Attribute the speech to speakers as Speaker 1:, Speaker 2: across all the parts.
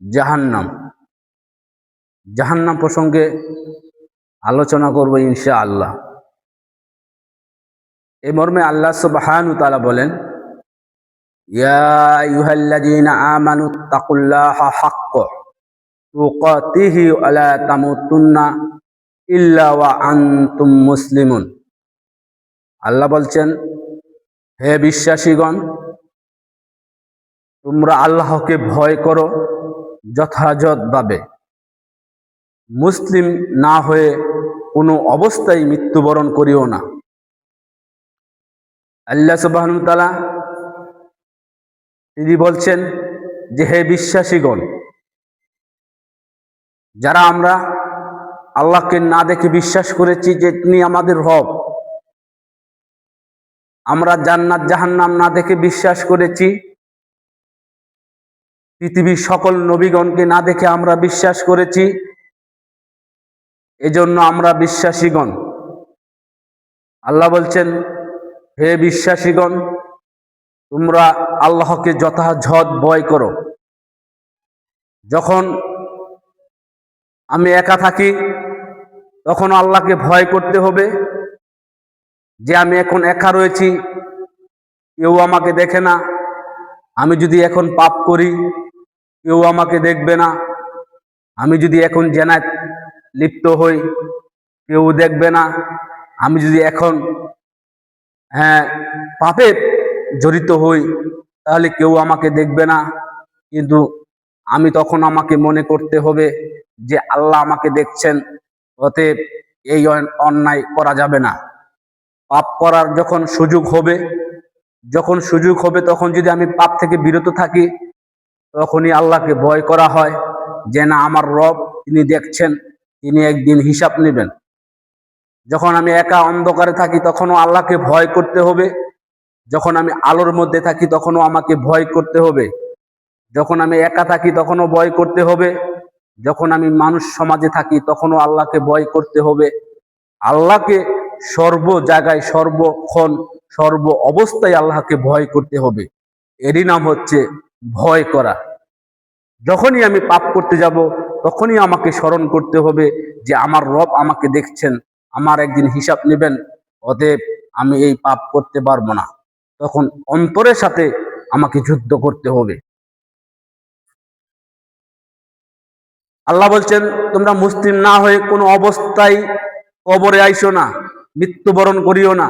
Speaker 1: জাহান্নাম। জাহান্নাম প্রসঙ্গে আলোচনা করব ইনশাআল্লাহ। এই মর্মে আল্লাহ সুবহানাহু ওয়া তাআলা বলেন, ইয়া আইয়ুহাল্লাযীনা আমানুত্তাকুল্লাহা হাক্কা তুকাতিহি ওয়া লা তামুতুন্না ইল্লা ওয়া আনতুম মুসলিমুন। আল্লাহ বলছেন, হে বিশ্বাসীগণ, তোমরা আল্লাহকে ভয় করো যথাযথভাবে, মুসলিম না হয়ে কোনো অবস্থায় মৃত্যুবরণ করিও না। আল্লাহ সুবহানাহু ওয়া তাআলা তিনি বলছেন যে, হে বিশ্বাসীগণ, যারা আমরা আল্লাহকে না দেখে বিশ্বাস করেছি যে তিনি আমাদের রব, আমরা জান্নাত জাহান্নাম না দেখে বিশ্বাস করেছি, পৃথিবীর সকল নবীগণকে না দেখে আমরা বিশ্বাস করেছি, এজন্য আমরা বিশ্বাসীগণ। আল্লাহ বলছেন, হে বিশ্বাসীগণ, তোমরা আল্লাহকে যথাযথ ভয় করো। যখন আমি একা থাকি তখন আল্লাহকে ভয় করতে হবে যে আমি এখন একা রয়েছি, কেউ আমাকে দেখে না। আমি যদি এখন পাপ করি কেউ আমাকে দেখবে না। আমি যদি এখন জেনায় লিপ্ত হই কেউ দেখবে না। আমি যদি এখন পাপে জড়িত হই তাহলে কেউ আমাকে দেখবে না। কিন্তু আমি তখন আমাকে মনে করতে হবে যে আল্লাহ আমাকে দেখছেন, অতএব এই অন্যায় করা যাবে না। পাপ করার যখন সুযোগ হবে তখন যদি আমি পাপ থেকে বিরত থাকি, তখনই আল্লাহকে ভয় করা হয় যে না, আমার রব তিনি দেখছেন, তিনি একদিন হিসাব নেবেন। যখন আমি একা অন্ধকারে থাকি তখনও আল্লাহকে ভয় করতে হবে, যখন আমি আলোর মধ্যে থাকি তখনও আমাকে ভয় করতে হবে, যখন আমি একা থাকি তখনও ভয় করতে হবে, যখন আমি মানুষ সমাজে থাকি তখনও আল্লাহকে ভয় করতে হবে। আল্লাহকে সর্ব জায়গায়, সর্বক্ষণ, সর্ব অবস্থায় আল্লাহকে ভয় করতে হবে। এরই নাম হচ্ছে ভয় করা। যখনই আমি পাপ করতে যাব তখনই আমাকে স্মরণ করতে হবে যে আমার রব আমাকে দেখছেন, আমার একদিন হিসাব নেবেন, অতএব আমি এই পাপ করতে পারবো না। তখন অন্তরের সাথে আমাকে যুদ্ধ করতে হবে। আল্লাহ বলছেন, তোমরা মুসলিম না হয়ে কোনো অবস্থায় কবরে আইসো না, মৃত্যুবরণ করিও না।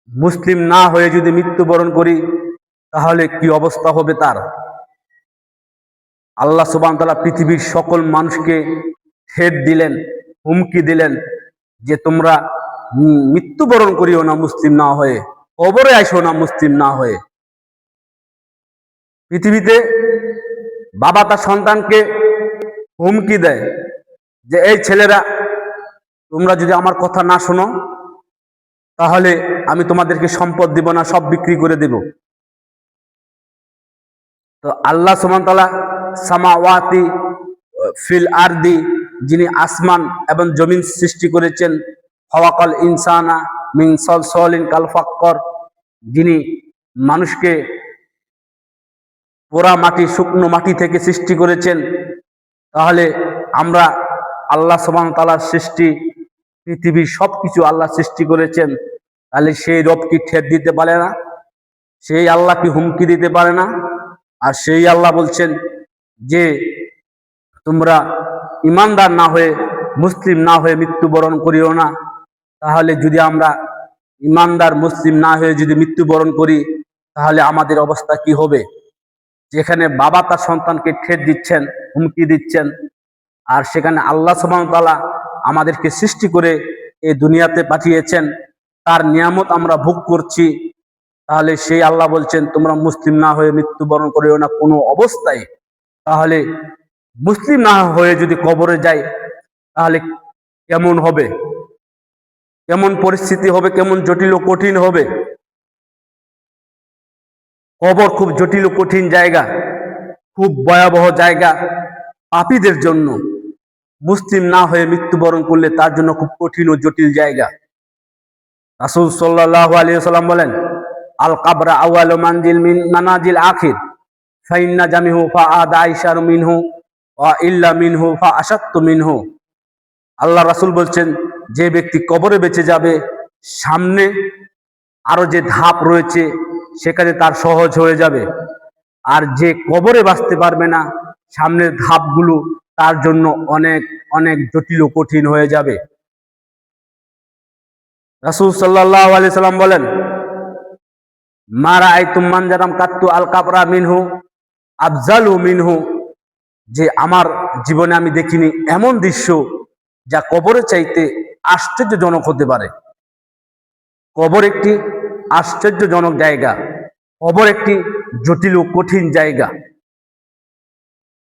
Speaker 1: মুসলিম না হয়ে যদি মৃত্যুবরণ করি তাহলে কি অবস্থা হবে তার? আল্লাহ সুবহানাহু ওয়া তাআলা পৃথিবীর সকল মানুষকে ঠেট দিলেন, হুমকি দিলেন যে তোমরা মৃত্যুবরণ করিও না মুসলিম না হয়ে, কবরে আইসো না মুসলিম না হয়ে। পৃথিবীতে বাবা তার সন্তানকে হুমকি দেয় যে এই ছেলেরা, তোমরা যদি আমার কথা না শোনো তাহলে আমি তোমাদেরকে সম্পদ দিব না, সব বিক্রি করে দেব। তো আল্লাহ সুবহানাহু ওয়া তাআলা সামাওয়াতি ফিল আরদি, যিনি আসমান এবং জমিন সৃষ্টি করেছেন, খলাকাল ইনসানা মিন সালসালিন কাল ফাক্কর, যিনি মানুষকে পোড়া মাটি, শুকনো মাটি থেকে সৃষ্টি করেছেন। তাহলে আমরা আল্লাহ সুবহানাহু ওয়া তাআলার সৃষ্টি, পৃথিবীর সবকিছু আল্লাহ সৃষ্টি করেছেন, তাহলে সেই রব কি ঠেট দিতে পারে না? সেই আল্লাহ কি হুমকি দিতে পারে না? আর সেই আল্লাহ বলছেন যে তোমরা ইমানদার না হয়ে, মুসলিম না হয়ে মৃত্যুবরণ করিও না। তাহলে যদি আমরা ইমানদার মুসলিম না হয়ে যদি মৃত্যুবরণ করি তাহলে আমাদের অবস্থা কি হবে? যেখানে বাবা তার সন্তানকে ঠেট দিচ্ছেন, হুমকি দিচ্ছেন, আর সেখানে আল্লাহ সুবহানাহু ওয়া তাআলা আমাদেরকে সৃষ্টি করে এই দুনিয়াতে পাঠিয়েছেন, তার নিয়ামত আমরা ভোগ করছি। তাহলে সেই আল্লাহ বলছেন তোমরা মুসলিম না হয়ে মৃত্যুবরণ করিও না কোনো অবস্থায়। তাহলে মুসলিম না হয়ে যদি কবরে যাই তাহলে কেমন হবে, কেমন পরিস্থিতি হবে, কেমন জটিল ও কঠিন হবে। কবর খুব জটিল ও কঠিন জায়গা, খুব ভয়াবহ জায়গা পাপীদের জন্য। মুসলিম না হয়ে মৃত্যুবরণ করলে তার জন্য খুব কঠিন ও জটিল জায়গা। রাসূল সাল্লাল্লাহু আলাইহি ওয়াসাল্লাম বলেন, আল কাবরা আউয়ালু মানজিল মিন মানাজিল আখির, ফাইন্না জামিহু ফা আদা আইসারু মিনহু ওয়া ইল্লা মিনহু ফা আসাত্তু মিনহু। আল্লাহ রাসূল বলছেন, যে ব্যক্তি কবরে বেঁচে যাবে, সামনে আরো যে ধাপ রয়েছে সেখানে তার সহজ হয়ে যাবে। আর যে কবরে বাঁচতে পারবে না, সামনের ধাপগুলো তার জন্য অনেক অনেক জটিল ও কঠিন হয়ে যাবে। রাসূল সাল্লাল্লাহু আলাইহি সাল্লাম বলেন, মা রাআইতুম মানজারাম কাত্তু আল কাবরা মিনহু আফজালু মিনহু, যে আমার জীবনে আমি দেখিনি এমন দৃশ্য যা কবরের চাইতে আশ্চর্যজনক হতে পারে। কবর একটি আশ্চর্যজনক জায়গা, কবর একটি জটিল ও কঠিন জায়গা।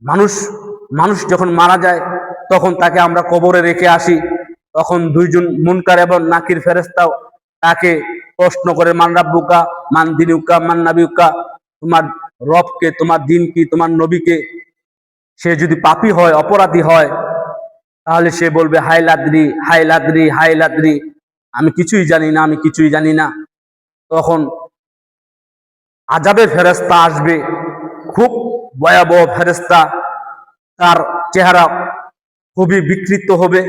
Speaker 1: মানুষ মানুষ যখন মারা যায় তখন তাকে আমরা কবরে রেখে আসি, তখন দুইজন মুনকার এবং নাকির ফেরেশতাও তাকে প্রশ্ন করে, মান রাব্বুকা মান দিনুকা মান নাবিউকা, তোমার রবকে, তোমার দিন কি, তোমার নবীকে। সে যদি পাপী হয়, অপরাধী হয়, তাহলে সে বলবে হাই লাদ্রি হাই লাদ্রি হাই লাদ্রি, আমি কিছুই জানি না, আমি কিছুই জানি না। তখন আযাবের ফেরেশতা আসবে, খুব ভয়াবহ ফেরেশতা, তার চেহারা খুবই বিকৃত হবে।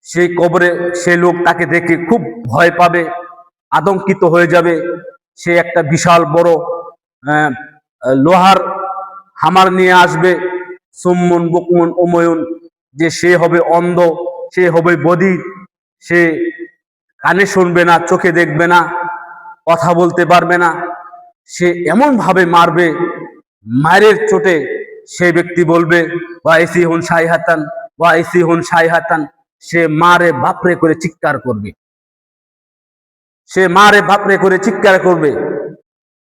Speaker 1: সেই কবরে সে লোক তাকে দেখে খুব ভয় পাবে, আতঙ্কিত হয়ে যাবে। সে একটা বিশাল বড় লোহার হামার নিয়ে আসবে, সুম্মুন বুকমুন উময়ুন, যে সে হবে অন্ধ, সে হবে বধির, সে কানে শুনবে না, চোখে দেখবে না, কথা বলতে পারবে না। সে এমন ভাবে মারবে, মায়ের চোটে সে ব্যক্তি বলবে ওয়াইসি হুন সাইহাতান ওয়াইসি হুন সাইহাতান, সে মারে বাপরে করে চিৎকার করবে, সে মারে বাপরে করে চিৎকার করবে,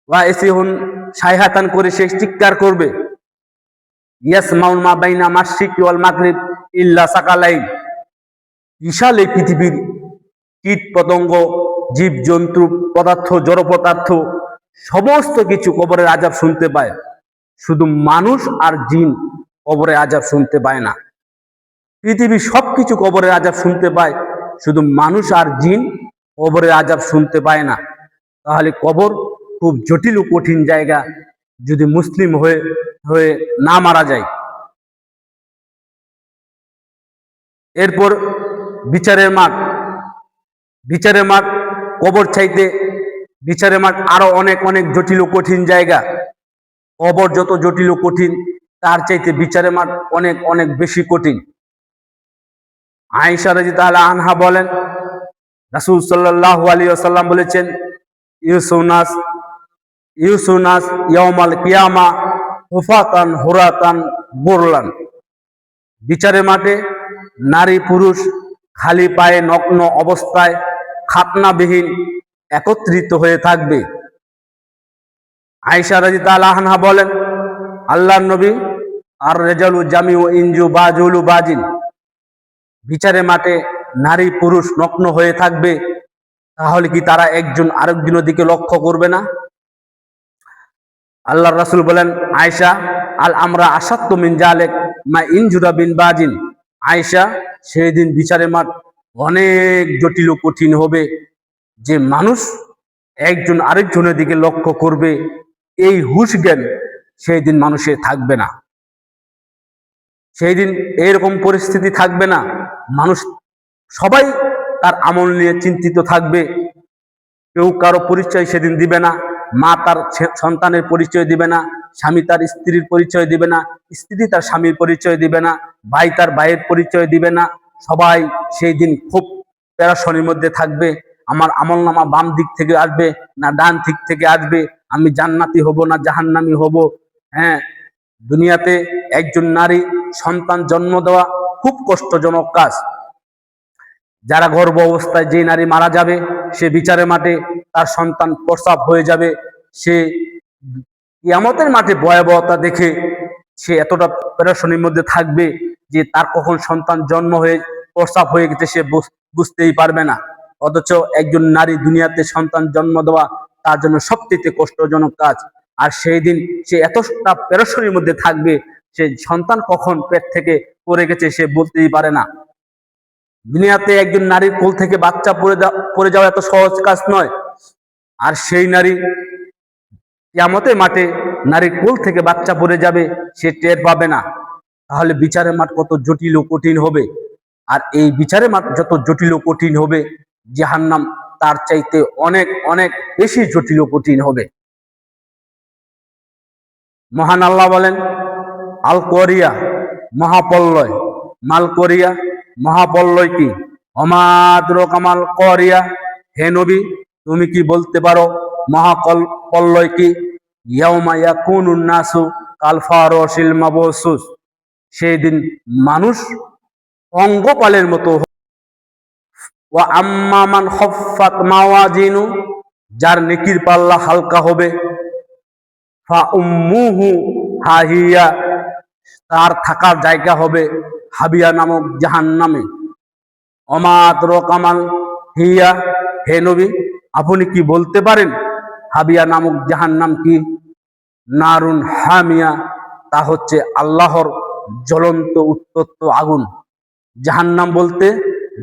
Speaker 1: ওয়াইসি হুন সাইহাতান করে সে চিৎকার করবে। ইয়াসমাউন মা বাইনা মাশরিকি ওয়াল মাগরিব ইল্লা সাকালাইন, বিশাল এই পৃথিবীর কীট পতঙ্গ, জীব জন্তু, পদার্থ, জড় পদার্থ, সমস্ত কিছু কবরের আযাব শুনতে পায়, শুধু মানুষ আর জিন কবরের আযাব শুনতে পায় না। পৃথিবীর সবকিছু কবরের আযাব শুনতে পায়, শুধু মানুষ আর জিন কবরের আযাব শুনতে পায় না। তাহলে কবর খুব জটিল ও কঠিন জায়গা, যদি মুসলিম হয়ে হয়ে না মারা যায়। এরপর বিচারের মাঠ। বিচারের মাঠ কবর চাইতে বিচারের মাঠ আরো অনেক অনেক জটিল ও কঠিন জায়গা। কবর যত জটিল ও কঠিন, তার চাইতে বিচারের মাঠ অনেক অনেক বেশি কঠিন। আয়েশা রাদিয়াল্লাহু আনহা বলেন, রাসূল সাল্লাল্লাহু আলাইহি ওয়াসাল্লাম বলেছেন, ইউসুনাস ইয়াউমাল কিয়ামা হুফাতান হুরাতান বুরলান, বিচারের মাঠে নারী পুরুষ খালি পায়ে নগ্ন অবস্থায় খাতনাবিহীন একত্রিত হয়ে থাকবে। আয়েশা রাদিয়াল্লাহু আনহা বলেন, আল্লাহর নবী, আর রেজালু জামিউ ইনজু বাজুলু বাজিন, বিচারের মাঠে নারী পুরুষ নগ্ন হয়ে থাকবে, তাহলে কি তারা একজন আরেকজনের দিকে লক্ষ্য করবে না? আল্লাহর রাসূল বলেন, আয়েশা, আল আমরা আসাত্তু মিন জালিক মা ইনজুরা বিন বাজিন, আয়েশা, সেই দিন বিচারের মাঠ অনেক জটিল ও কঠিন হবে, যে মানুষ একজন আরেকজনের দিকে লক্ষ্য করবে, এই হুঁশ জ্ঞান সেই দিন মানুষের থাকবে না। সেই দিন এরকম পরিস্থিতি থাকবে না। মানুষ সবাই তার আমল নিয়ে চিন্তিত থাকবে, কেউ কারো পরিচয় সেদিন দিবে না। মা তার সন্তানের পরিচয় দিবে না, স্বামী তার স্ত্রীর পরিচয় দিবে না, স্ত্রী তার স্বামীর পরিচয় দিবে না, ভাই তার ভাইয়ের পরিচয় দিবে না। সবাই সেই দিন খুব পেরেশানির মধ্যে থাকবে। আমার আমলনামা বাম দিক থেকে আসবে না ডান দিক থেকে আসবে, আমি জান্নাতি হব না জাহান্নামী হব। হ্যাঁ, দুনিয়াতে একজন নারী সন্তান জন্ম দেওয়া খুব কষ্টজনক কাজ। যারা গর্ভ অবস্থায় যে নারী মারা যাবে, সে বিচারের মাঠে তার সন্তান প্রসব হয়ে যাবে। সে কিয়ামতের মাঠে ভয়াবহতা দেখে সে এতটা পেরেশানির মধ্যে থাকবে যে তার কখন সন্তান জন্ম হয়ে প্রসব হয়ে গেছে সে বুঝতেই পারবে না। অথচ একজন নারী দুনিয়াতে সন্তান জন্ম দেওয়া তার জন্য সবচেয়ে কষ্টজনক কাজ। আর সেই দিন সে এতটা পেরেশানির মধ্যে থাকবে, সে সন্তান কখন পেট থেকে পড়ে গেছে সে বলতেই পারে না। দুনিয়াতে একজন নারীর কোল থেকে বাচ্চা পড়ে যাওয়া এত সহজ কাজ নয়। আর সেই নারী কিয়ামতের মাঠে নারীর কোল থেকে বাচ্চা পড়ে যাবে, সে টের পাবে না। তাহলে বিচারের মাঠ কত জটিল ও কঠিন হবে। আর এই বিচারের মাঠ যত জটিল ও কঠিন হবে, জাহান্নাম তার চাইতে অনেক অনেক বেশি জটিল ও কঠিন হবে। মহান আল্লাহ বলেন, আল কোরিয়া মহাপল্লয়, মাল কোরিয়া মহাপল্লয় কি? অমাদ্র কামাল কোরিয়া, হে নবী তুমি কি বলতে পারো মহাপল্লয় কি? ইয়াউমা ইয়াকুনুন নাসু কাল ফারাশিল মাবসুস, সেই দিন মানুষ পঙ্গপালের মতো। ওয়া আম্মা মান খাফফাত মাওয়াজিনু, যার নেকির পাল্লা হালকা হবে, ফা উম্মুহু হাহিয়া, তার থাকার জায়গা হবে হাবিয়া নামক জাহান্নামে। ওমা আদরাকা মাল হিয়া, হে নবী আপনি কি বলতে পারেন হাবিয়া নামক জাহান্নাম কি? নারুন হামিয়া, তা হচ্ছে আল্লাহর জ্বলন্ত উত্তপ্ত আগুন। জাহান্নাম বলতে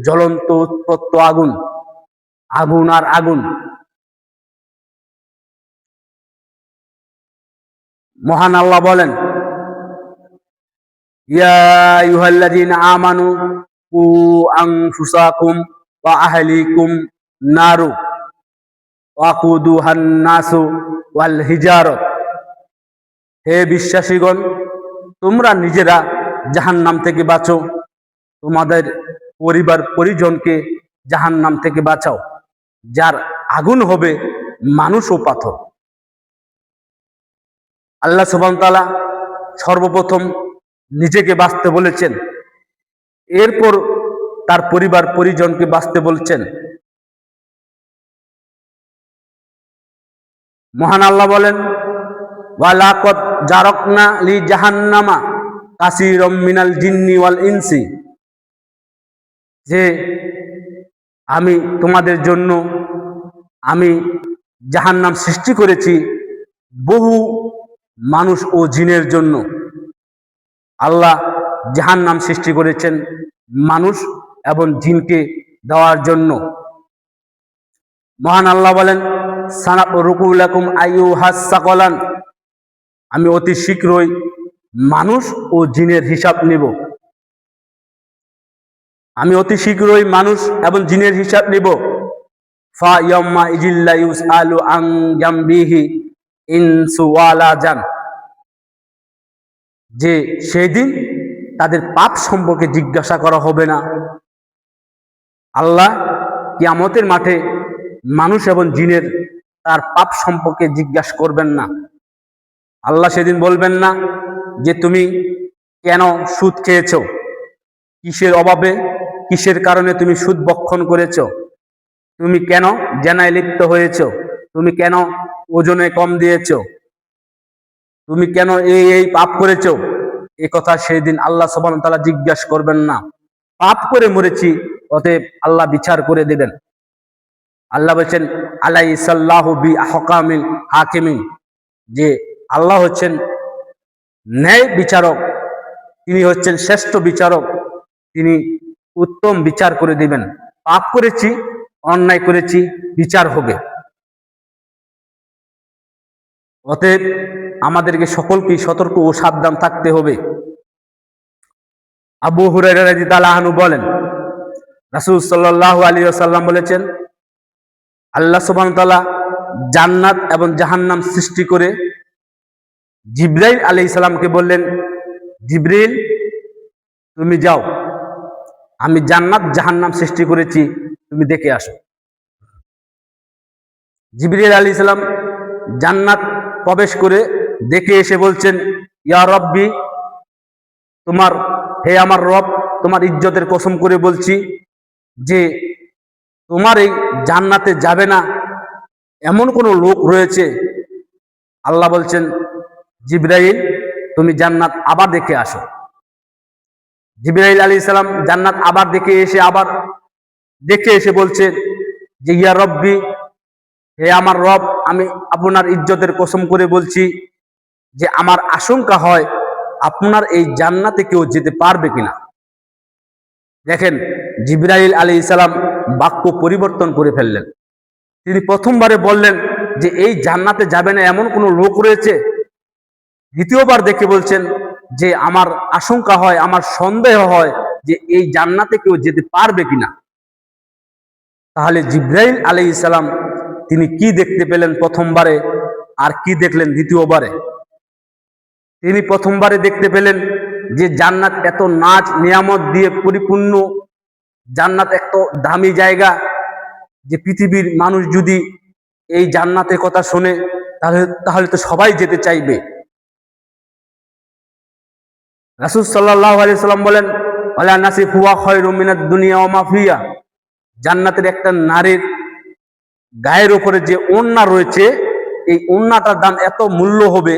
Speaker 1: জ্বলন্ত উত্তপ্ত আগুন, আগুন আর আগুন। মহান আল্লাহ বলেন, ইয়া আইয়ুহাল্লাযীনা আমানু কু আনফুসাকুম ওয়া আহলিকুম নারু ওয়াকুদুহান নাসু ওয়াল হিজারাত, হে বিশ্বাসীগণ তোমরা নিজেরা জাহান্নাম থেকে বাঁচো, তোমাদের পরিবার পরিজনকে জাহান্নাম থেকে বাঁচাও, যার আগুন হবে মানুষ ও পাথর। আল্লাহ সুবহানাহু ওয়া তাআলা সর্বপ্রথম নিজেকে বাঁচতে বলেছেন, এরপর তার পরিবার পরিজনকে বাঁচতে বলছেন। মহান আল্লাহ বলেন, ওয়ালাকাদ জারাকনা লি জাহান্নামা কাসীরাম মিনাল জিন্নি ওয়াল ইনসি, যে আমি তোমাদের জন্য আমি জাহান্নাম সৃষ্টি করেছি বহু মানুষ ও জিনের জন্য। আল্লাহ জাহান্নাম সৃষ্টি করেছেন মানুষ এবং জিনকে দেওয়ার জন্য। মহান আল্লাহ বলেন, সানাফরুকু লাকুম আইয়ুহাস সাকালান, আমি অতি শীঘ্রই মানুষ ও জিনের হিসাব নিব। আমি অতি শীঘ্রই মানুষ এবং জিনের হিসাব নিব। ফা ইয়াউমা ইজিল্লা ইউসআলু আন জামবিহি ইনসু ওয়ালা জান, যে সেই দিন তাদের পাপ সম্পর্কে জিজ্ঞাসা করা হবে না। আল্লাহ কিয়ামতের মাঠে মানুষ এবং জিনের তার পাপ সম্পর্কে জিজ্ঞাসা করবেন না। আল্লাহ সেদিন বলবেন না যে তুমি কেন সুদ খেয়েছো, কিসের অভাবে কিসের কারণে তুমি সুদ ভক্ষণ করেছো, তুমি কেন জেনায় লিপ্ত হয়েছো, তুমি কেন ওজনে কম দিয়েছো, তুমি কেন এই পাপ করেছো, এ কথা সেদিন আল্লাহ সুবহানাহু ওয়া তাআলা জিজ্ঞাসা করবেন না। পাপ করে মরেছি, অতএব আল্লাহ বিচার করে দেবেন। আল্লাহ বলছেন, আলাইসাল্লাহু বি আহকামিল হাকিমিন, যে আল্লাহ হচ্ছেন ন্যায় বিচারক, তিনি হচ্ছেন শ্রেষ্ঠ বিচারক, তিনি উত্তম বিচার করে দিবেন। পাপ করেছি, অন্যায় করেছি, বিচার হবে। অতএব আমাদেরকে সকলকেই সতর্ক ও সাবধান থাকতে হবে। আবু হুরায়রা রাদিয়াল্লাহু আনহু বলেন, রাসূল সাল্লাল্লাহু আলাইহি ওয়াসাল্লাম বলেছেন, আল্লাহ সুবহানাহু ওয়া তাআলা জান্নাত এবং জাহান্নাম সৃষ্টি করে জিবরাইল আলাইহিস সালামকে বললেন, জিবরিল তুমি যাও, আমি জান্নাত জাহান্নাম সৃষ্টি করেছি, তুমি দেখে আসো। জিবরিল আলাইহিস সালাম জান্নাত প্রবেশ করে দেখে এসে বলছেন, ইয়া রব্বি, তোমার হে আমার রব, তোমার ইজ্জতের কসম করে বলছি যে তোমার এই জান্নাতে যাবে না এমন কোন লোক রয়েছে। আল্লাহ বলছেন, জিবরাইল তুমি জান্নাত আবার দেখে আসো। জিবরাইল আলাইহিস সালাম জান্নাত আবার দেখে এসে বলছে যে ইয়া রব্বি, হে আমার রব, আমি আপনার ইজ্জতের কসম করে বলছি যে আমার আশঙ্কা হয় আপনার এই জান্নাতে কেউ যেতে পারবে কিনা। দেখেন, জিবরাইল আলাইহিস সালাম বাক্য পরিবর্তন করে ফেললেন। তিনি প্রথমবারে বললেন যে এই জান্নাতে যাবে না এমন কোন লোক রয়েছে, দ্বিতীয়বার দেখে বলছেন যে আমার আশঙ্কা হয়, আমার সন্দেহ হয় যে এই জান্নাতে কেউ যেতে পারবে কিনা। তাহলে জিব্রাইল আলাইহিস সালাম তিনি কি দেখতে পেলেন প্রথমবারে, আর কি দেখলেন দ্বিতীয়বারে? তিনি প্রথমবারে দেখতে পেলেন যে জান্নাত এত নাজ নিয়ামত দিয়ে পরিপূর্ণ, জান্নাত এত দামি জায়গা যে পৃথিবীর মানুষ যদি এই জান্নাতের কথা শোনে তাহলে তাহলে তো সবাই যেতে চাইবে। রাসূল সাল্লাল্লাহু আলাইহি সাল্লাম বলেন, ওয়ালা নাসিফ হুয়া খায়রুম মিনাদ দুনিয়া ওয়া মা ফিহা, জান্নাতের একটা নারীর গায়ের উপরে যে ওড়না রয়েছে, এই ওড়নাটার দাম এত মূল্য হবে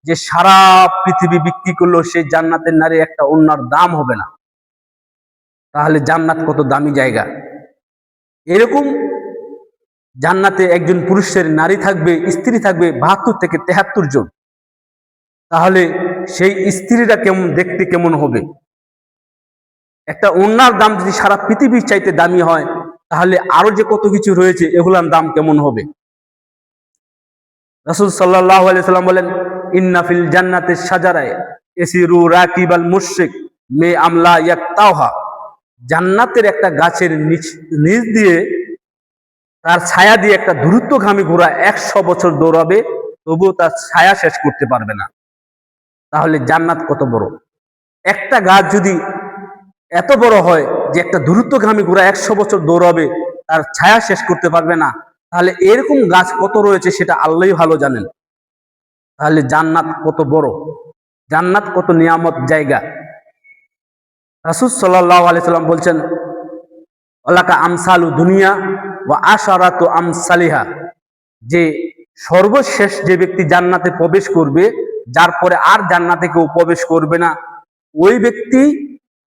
Speaker 1: যে সারা পৃথিবী বিক্রি করলেও সেই জান্নাতের নারীর একটা ওড়নার দাম হবে না। তাহলে জান্নাত কত দামি জায়গা। এরকম জান্নাতে একজন পুরুষের নারী থাকবে, স্ত্রী থাকবে ৭২ থেকে ৭৩ জন। তাহলে সেই স্ত্রীরা কেমন দেখতে কেমন হবে? একটা ওড়নার দাম যদি সারা পৃথিবীর চাইতে দামি হয়, তাহলে আরো যে কত কিছু রয়েছে এগুলার দাম কেমন হবে? রাসূল সাল্লাল্লাহু আলাইহি সাল্লাম বলেন, ইন্না ফিল জান্নাতি শাজারায় ইয়াসিরু রাকিবাল মুশরিক মে আমলা ইয়াকতাহা, জান্নাতের একটা গাছের নিচ দিয়ে তার ছায়া দিয়ে একটা দ্রুতগামী ঘোড়া ১০০ বছর দৌড়াবে, তবুও তার ছায়া শেষ করতে পারবে না। তাহলে জান্নাত কত বড়! একটা গাছ যদি এত বড় হয় যে একটা দ্রুতগামী ঘোড়া ১০০ বছর দৌড়াবে, তার ছায়া শেষ করতে পারবে না, তাহলে এরকম গাছ কত রয়েছে সেটা আল্লাহই ভালো জানেন। তাহলে জান্নাত কত বড়, জান্নাত কত নিয়ামত জায়গা। রাসূল সাল্লাল্লাহু আলাইহি সাল্লাম বলছেন, ওয়ালাকা আমসালু দুনিয়া ওয়া আশারাতু আমসালিহা, যে সর্বশেষ যে ব্যক্তি জান্নাতে প্রবেশ করবে, যার পরে আর জান্নাতে কেউ প্রবেশ করবে না, ওই ব্যক্তি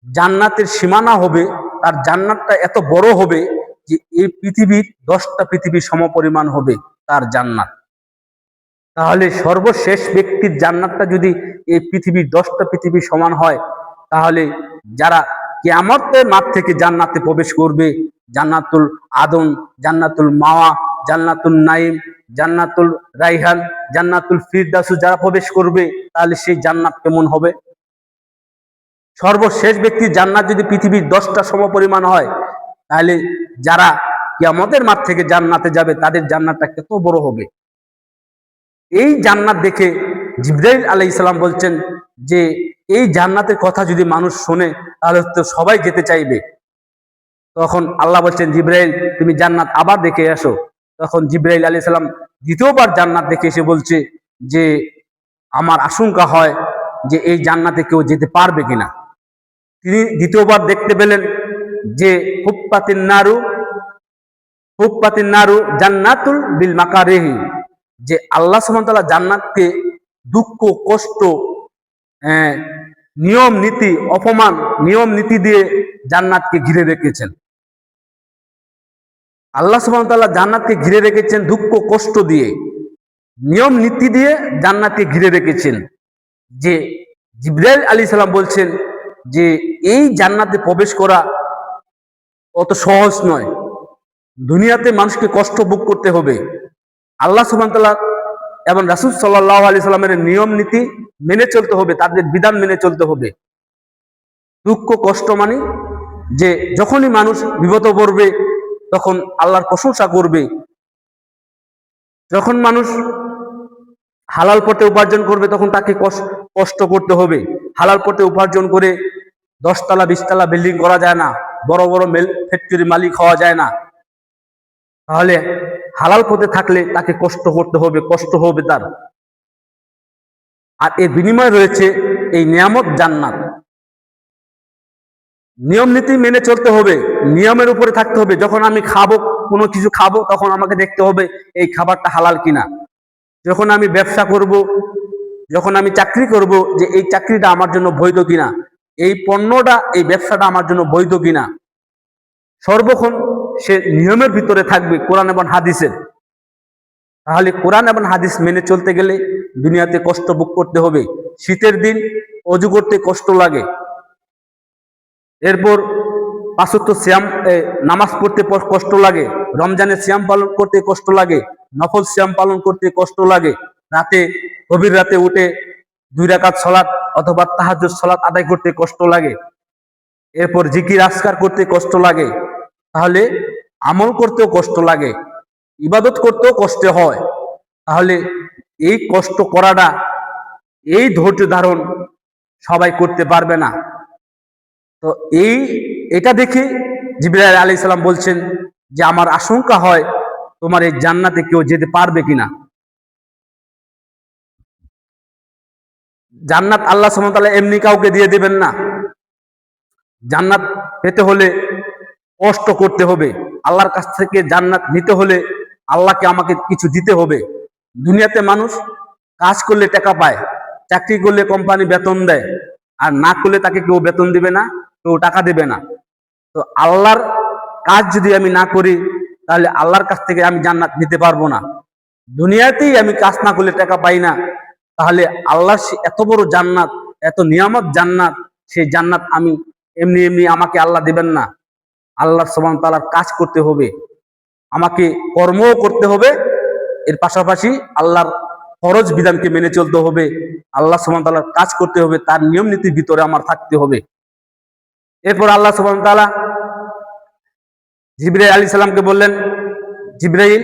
Speaker 1: জান্নাতের সীমানা হবে, তার জান্নাতটা এত বড় হবে যে এই পৃথিবীর 10টা পৃথিবীর সমপরিমাণ হবে তার জান্নাত। তাহলে সর্বশেষ ব্যক্তির জান্নাতটা যদি এই পৃথিবীর 10টা পৃথিবীর সমান হয়, তাহলে যারা কিয়ামতের মাঠ থেকে জান্নাতে প্রবেশ করবে, জান্নাতুল আদন, জান্নাতুল মাওয়া, জান্নাতুল নাইম, জান্নাতুল রাইহান, জান্নাতুল ফিরদাউস যারা প্রবেশ করবে, তাহলে সেই জান্নাত কেমন হবে? সর্বশেষ ব্যক্তির জান্নাত যদি পৃথিবীর 10টা সমপরিমাণ হয়, তাহলে যারা কিয়ামতের মাঠ থেকে জান্নাতে যাবে তাদের জান্নাতটা কত বড় হবে। এই জান্নাত দেখে জিবরাইল আলাইহিস সালাম বলছেন যে এই জান্নাতের কথা যদি মানুষ শোনে তাহলে তো সবাই যেতে চাইবে। তখন আল্লাহ বলছেন, জিবরাইল তুমি জান্নাত আবার দেখে আসো। তখন জিবরাইল আলাইহিস সালাম দ্বিতীয়বার জান্নাত দেখে এসে বলছে যে আমার আশঙ্কা হয় যে এই জান্নাতে কেউ যেতে পারবে কিনা। তিনি দ্বিতীয়বার দেখতে পেলেন যে হুফফাতিন নারু জান্নাতুল বিল মাকারিহি, যে আল্লাহ সুবহানাহু ওয়া তাআলা জান্নাতকে দুঃখ, কষ্ট, নিয়ম নীতি, অপমান, নিয়ম নীতি দিয়ে জান্নাতকে ঘিরে রেখেছেন। আল্লাহ সুবহানাহু ওয়া তাআলা জান্নাতকে ঘিরে রেখেছেন দুঃখ কষ্ট দিয়ে, নিয়ম নীতি দিয়ে জান্নাতকে ঘিরে রেখেছেন। যে জিবরাইল আলাইহিস সালাম বলছেন যে এই জান্নাতে প্রবেশ করা অত সহজ নয়। দুনিয়াতে মানুষকে কষ্ট ভোগ করতে হবে, আল্লাহ সুবহানাহু ওয়া তাআলা এবং রাসূল সাল্লাল্লাহু আলাইহি সাল্লামের নিয়ম নীতি মেনে চলতে হবে, তাদের বিধান মেনে চলতে হবে। দুঃখ কষ্ট মানে যে যখনই মানুষ বিপদ পড়বে তখন আল্লাহর প্রশংসা করবে, যখন মানুষ হালাল পথে উপার্জন করবে তখন তাকে কষ্ট করতে হবে। হালাল পথে উপার্জন করে 10 তলা 20 তলা বিল্ডিং করা যায় না, বড় বড় ফ্যাক্টরি মালিক হওয়া যায় না। তাহলে হালাল পথে থাকলে তাকে কষ্ট করতে হবে, কষ্ট হবে তার। আর এর বিনিময় রয়েছে এই নিয়ামত জান্নাত। নিয়ম নীতি মেনে চলতে হবে, নিয়মের উপরে থাকতে হবে। যখন আমি খাবো, কোনো কিছু খাবো, তখন আমাকে দেখতে হবে এই খাবারটা হালাল কিনা। যখন আমি ব্যবসা করব, যখন আমি চাকরি করব, যে এই চাকরিটা আমার জন্য বৈধ কিনা, এই পণ্যটা, এই ব্যবসাটা আমার জন্য বৈধ কিনা। সর্বক্ষণ সে নিয়মের ভিতরে থাকবে কোরআন এবং হাদিসের। তাহলে কোরআন এবং হাদিস মেনে চলতে গেলে দুনিয়াতে কষ্ট ভোগ করতে হবে। শীতের দিন অজু করতে কষ্ট লাগে, এরপর 5 ওয়াক্ত সিয়াম নামাজ পড়তে কষ্ট লাগে, রমজানের সিয়াম পালন করতে কষ্ট লাগে, নফল সিয়াম পালন করতে কষ্ট লাগে, রাতে গভীর রাতে উঠে 2 রাকাত সালাত অথবা তাহাজ্জুদ সালাত আদায় করতে কষ্ট লাগে, এরপর জিকির আজকার করতে কষ্ট লাগে, তাহলে আমল করতেও কষ্ট লাগে, ইবাদত করতেও কষ্ট হয়। তাহলে এই কষ্ট করাটা, এই ধৈর্য ধারণ সবাই করতে পারবে না। তো এটা দেখে জিবরাইল আলাইহিস সালাম বলছেন যে আমার আশঙ্কা হয় তোমার এই জান্নাতে কেউ যেতে পারবে কিনা। জান্নাত আল্লাহ সুবহানাহু ওয়া তাআলা এমনি কাউকে দিয়ে দেবেন না। জান্নাত পেতে হলে কষ্ট করতে হবে। আল্লাহর কাছ থেকে জান্নাত নিতে হলে আল্লাহকে আমাকে কিছু দিতে হবে। দুনিয়াতে মানুষ কাজ করলে টাকা পায়, চাকরি করলে কোম্পানি বেতন দেয়, আর না করলে তাকে কেউ বেতন দিবে না, কেউ টাকা দেবে না। তো আল্লাহর কাজ যদি আমি না করি তাহলে আল্লাহর কাছ থেকে আমি জান্নাত নিতে পারবো না। দুনিয়াতেই আমি কাজ না করলে টাকা পাই না, তাহলে আল্লাহ এত বড় জান্নাত, এত নিয়ামত জান্নাত, সেই জান্নাত আমি এমনি এমনি আমাকে আল্লাহ দেবেন না। আল্লাহ সুবহানাহু ওয়া তাআলার কাজ করতে হবে, আমাকে কর্মও করতে হবে, এর পাশাপাশি আল্লাহর ফরজ বিধানকে মেনে চলতে হবে, আল্লাহ সুবহানাহু ওয়া তাআলার কাজ করতে হবে, তার নিয়ম নীতির ভিতরে আমার থাকতে হবে। এরপর আল্লাহ সুবহানাহু ওয়া তাআলা জিবরাইল আলাইহিস সালামকে বললেন, জিবরাইল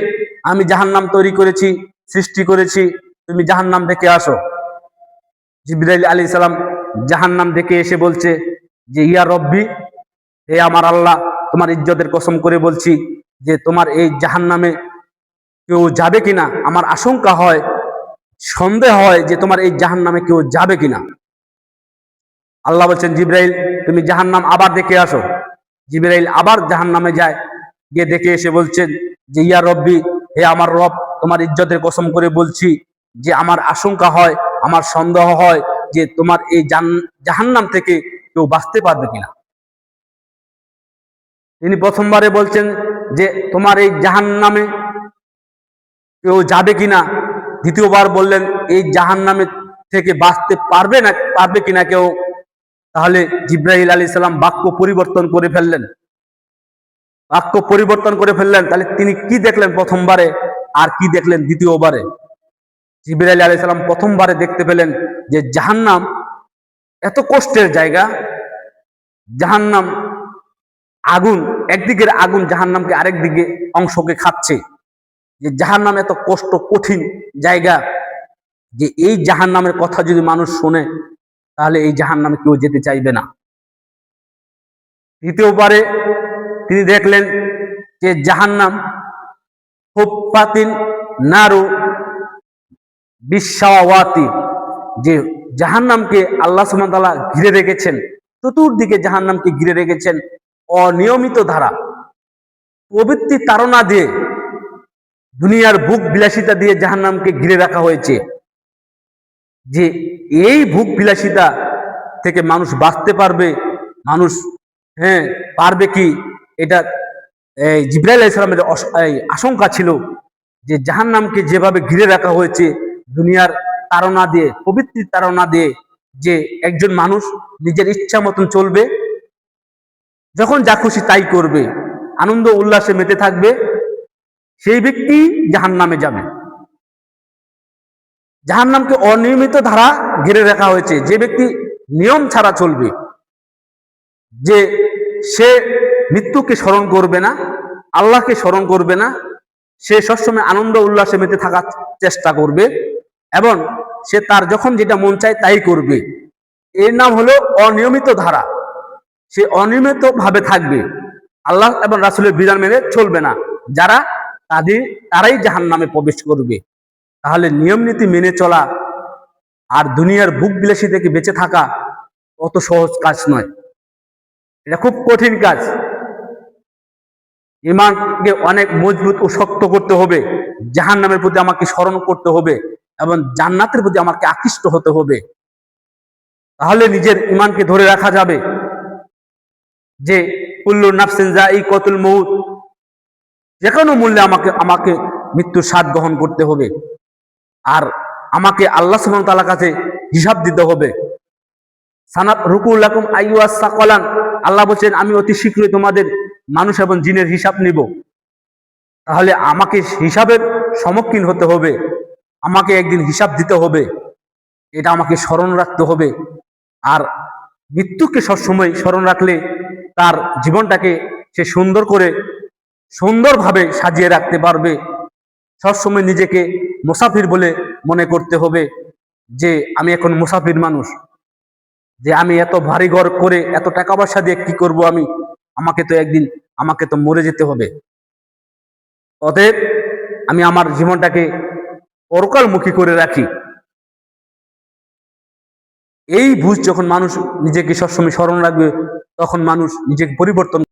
Speaker 1: আমি জাহান্নাম তৈরি করেছি, সৃষ্টি করেছি, তুমি জাহান্নাম দেখে আসো। জিবরাইল আলাইহিস সালাম জাহান্নাম দেখে এসে বলছে যে ইয়া রব্বি, হে আমার আল্লাহ, তোমার ইজ্জতের কসম করে বলছি যে তোমার এই জাহান্নামে কেউ যাবে কিনা, আমার আশঙ্কা হয়, সন্দেহ হয় যে তোমার এই জাহান্নামে কেউ যাবে কিনা। আল্লাহ বলছেন জিবরাইল তুমি জাহান্নাম আবার দেখে আসো। জিবরাইল আবার জাহান্নামে যায়, গিয়ে দেখে এসে বলছেন যে ইয়া রব্বি, হে আমার রব, তোমার ইজ্জতের কসম করে বলছি যে আমার আশঙ্কা হয়, আমার সন্দেহ হয় যে তোমার এই জাহান্নাম থেকে কেউ বাঁচতে পারবে কিনা। তিনি প্রথমবারে বলছেন যে তোমার এই জাহান্নামে কেউ যাবে কিনা, দ্বিতীয়বার বললেন এই জাহান্নামে থেকে বাঁচতে পারবে কিনা কেউ। তাহলে জিবরাইল আলাইহিস সালাম বাক্য পরিবর্তন করে ফেললেন। তাহলে তিনি কি দেখলেন প্রথমবারে, আর কি দেখলেন দ্বিতীয়বারে? জিবরাইল আলাইহিস সালাম প্রথমবারে দেখতে পেলেন যে জাহান্নাম এত কষ্টের জায়গা, জাহান্নাম আগুন, একদিকের আগুন জাহান্নামকে আরেক দিকে অংশকে খাচ্ছে, যে জাহান্নাম এত কষ্ট কঠিন জায়গা, যে এই জাহান্নামের কথা যদি মানুষ শোনে তাহলে এই জাহান্নামে কেউ যেতে চাইবে না। দ্বিতীয়বারে তিনি দেখলেন যে জাহান্নাম হুফফাতিন নারু বিশাওয়াতি, যে জাহান্নামকে আল্লাহ সুবহানাহু ওয়া তাআলা ঘিরে রেখেছেন, চতুর্দিকে জাহান্নামকে ঘিরে রেখেছেন অনিয়মিত ধারা, প্রবৃত্তি তাড়না দিয়ে, দুনিয়ার ভোগ বিলাসিতা দিয়ে জাহান্নামকে ঘিরে রাখা হয়েছে। যে এই ভোগ বিলাসিতা থেকে মানুষ বাঁচতে পারবে, মানুষ পারবে কি, এটা জিবরাইল আলাইহিস সালামের আশঙ্কা ছিল যে জাহান্নামকে যেভাবে ঘিরে রাখা হয়েছে দুনিয়ার তাড়না দিয়ে, প্রবৃত্তির তাড়না দিয়ে, যে একজন মানুষ নিজের ইচ্ছা মতন চলবে, যখন যা খুশি তাই করবে, আনন্দ উল্লাসে মেতে থাকবে, সেই ব্যক্তি জাহান্নামে যাবে। জাহান্নামকে অনিয়মিত ধারা ঘিরে রাখা হয়েছে। যে ব্যক্তি নিয়ম ছাড়া চলবে, যে সে মৃত্যুকে স্মরণ করবে না, আল্লাহকে স্মরণ করবে না, সে সবসময় আনন্দ উল্লাসে মেতে থাকার চেষ্টা করবে এবং সে তার যখন যেটা মন চায় তাই করবে, এর নাম হলো অনিয়মিত ধারা। সে অনিয়মিত ভাবে থাকবে, আল্লাহ এবং রাসূলের বিধান মেনে চলবে না, তারাই জাহান্নামে প্রবেশ করবে। তাহলে নিয়ম নীতি মেনে চলা আর দুনিয়ার ভোগ বিলাসী থেকে বেঁচে থাকা অত সহজ কাজ নয়, এটা খুব কঠিন কাজ। ঈমানকে অনেক মজবুত ও শক্ত করতে হবে, জাহান্নামের প্রতি আমাকে স্মরণ করতে হবে এবং জান্নাতের প্রতি আমাকে আকৃষ্ট হতে হবে, তাহলে নিজের ঈমানকে ধরে রাখা যাবে। যে কুল্লু নাফসিন যায়িকাতুল মউত, যে কোনো মূল্যে আমাকে মৃত্যুর স্বাদ গ্রহণ করতে হবে, আর আমাকে আল্লাহ সুবহানাহু ওয়া তাআলার কাছে হিসাব দিতে হবে। সানাত রুকুলাকুম আইয়ুহাস সাকালান, আল্লাহ বলেন আমি অতি শীঘ্রই তোমাদের মানুষ এবং জিনের হিসাব নিব। তাহলে আমাকে হিসাবের সম্মুখীন হতে হবে, আমাকে একদিন হিসাব দিতে হবে। এটা আমাকে স্মরণ রাখতে হবে। আর মৃত্যুকে সবসময় স্মরণ রাখলে তার জীবনটাকে সে সুন্দরভাবে সাজিয়ে রাখতে পারবে। সবসময় নিজেকে মুসাফির বলে মনে করতে হবে, যে আমি এখন মুসাফির মানুষ, যে আমি এত ভারী ঘর করে এত টাকা পয়সা দিয়ে কি করব, আমাকে তো মরে যেতে হবে। অতএব আমি আমার জীবনটাকে পরকালমুখী করে রাখি। এই বুঝ যখন মানুষ নিজেকে সবসময় স্মরণ রাখবে, তখন মানুষ নিজেকে পরিবর্তন